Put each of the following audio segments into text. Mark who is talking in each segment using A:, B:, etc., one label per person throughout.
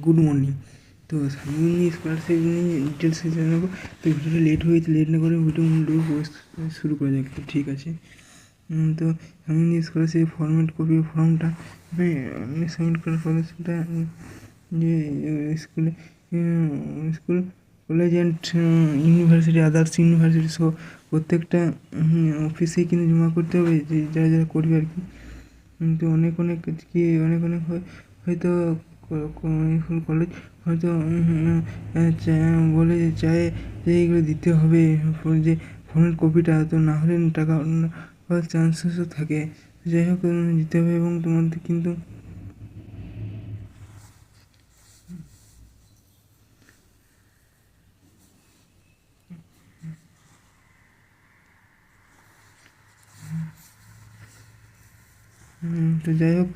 A: Good morning. তো সামনে scholarship নিয়ে ডিটেলসে জেনে নেবো। তো ভিডিওটা লেট হয়েছে, লেট না করে ভিডিও শুরু করা যাক। তো ঠিক আছে। তো সামনে স্কলারশিপ ফর্মেট কপি ফর্মটা সাবমিট করার পরে সেটা যে স্কুলে school college and university others university সহ প্রত্যেকটা অফিসেই কিন্তু জমা করতে হবে, যে যারা যারা করবে আর কি। তো অনেক হয়তো স্কুল কলেজ হয়তো বলে যে চায় যে এইগুলো দিতে হবে, যে ফোনের কপিটা, তো না হলে টাকা হওয়ার চান্সেসও থাকে। যাই হোক দিতে হবে এবং তোমাদের কিন্তু তো যাই হোক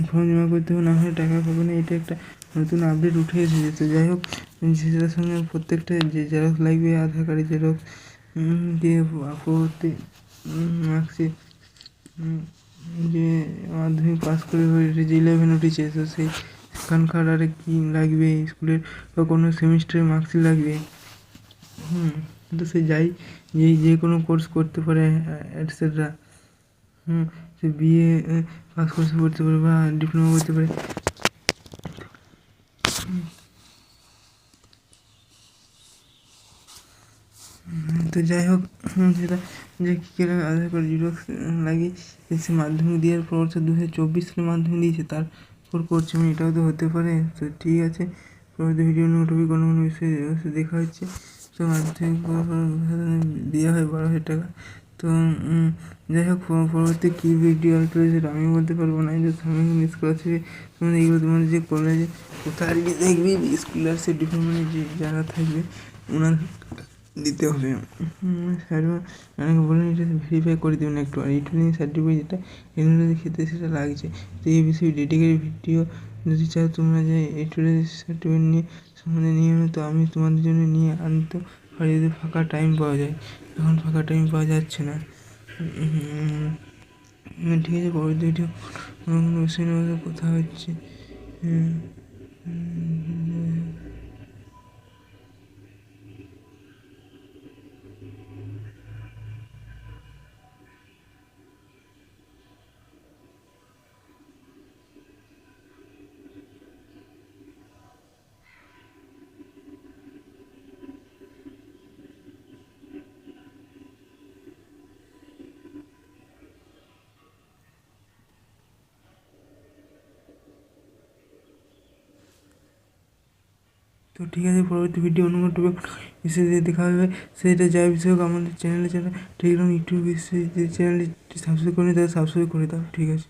A: ফর্ম জমা করতে হবে, না হলে টাকা পাবে না। এটা একটা নতুন আপডেট উঠে এসেছে। তো যাই হোক সেটার সঙ্গে প্রত্যেকটা যে জেরক্স লাগবে, আধার কার্ডের জেরক্স, দিয়ে পরবর্তী মার্কশিট, যে মাধ্যমিক পাস করে যে 11 উঠেছে, তো সেই সেখানকার আর কি লাগবে, স্কুলের বা কোনো সেমিস্টারের মার্কশিট লাগবে। তো সে যে কোনো কোর্স করতে পারে এটসেট্রা। সে বিএ পাস কোর্স করতে পারে বা ডিপ্লোমা করতে পারে। তো যাই হোক সেটা যে কী করে আধার কার্ড জেরক্স লাগে, সে মাধ্যমিক দেওয়ার পর 2024 সালে মাধ্যমিক দিয়েছে, তারপর করছে, মানে এটাও তো হতে পারে। তো ঠিক আছে, পরবর্তী ভিডিও টপিক কোনো বিষয়ে অবশ্যই দেখা হচ্ছে। তো মাধ্যমিক দেওয়া হয় 12,000 টাকা। তো যাই হোক পরবর্তী কী ভিডিও আসবে সেটা আমি বলতে পারবো না। যে সামনে স্কলারশিপ তোমাদের এইগুলো তোমাদের যে কলেজে কোথায় আর কি দেখবে, স্কলারশিপ ডিপার্টমেন্টে যে যারা থাকবে ওনাদের দিতে হবে। স্যার অনেকে বলেন এটা ভেরিফাই করে দেবেন একটু, আর এইটুকু সার্টিফিকেট যেটা ইউনিভার্সিটির ক্ষেত্রে সেটা লাগছে। তো এই বিষয়ে ডেডিকেটেড ভিডিও যদি চাও তোমরা, যে এইটুকু সার্টিফিকেট নিয়ে সম্বন্ধে নিয়ে তো আমি তোমাদের জন্য নিয়ে আনতে পারি যদি ফাঁকা টাইম পাওয়া যায়। এখন ফাঁকা টাইম পাওয়া যাচ্ছে না। ঠিক আছে, পরবর্তী ভিডিও কোনো বিষয় নিয়ে কথা হচ্ছে। তো ঠিক আছে, পরবর্তী ভিডিও অন্য কোনো টপিক বিষয়ে দেখা হবে। সেটা যা বিষয় হোক, আমাদের চ্যানেলে টেলিগ্রাম ইউটিউব চ্যানেলটি সাবস্ক্রাইব করে দাও, সাবস্ক্রাইব করে দাও। ঠিক আছে।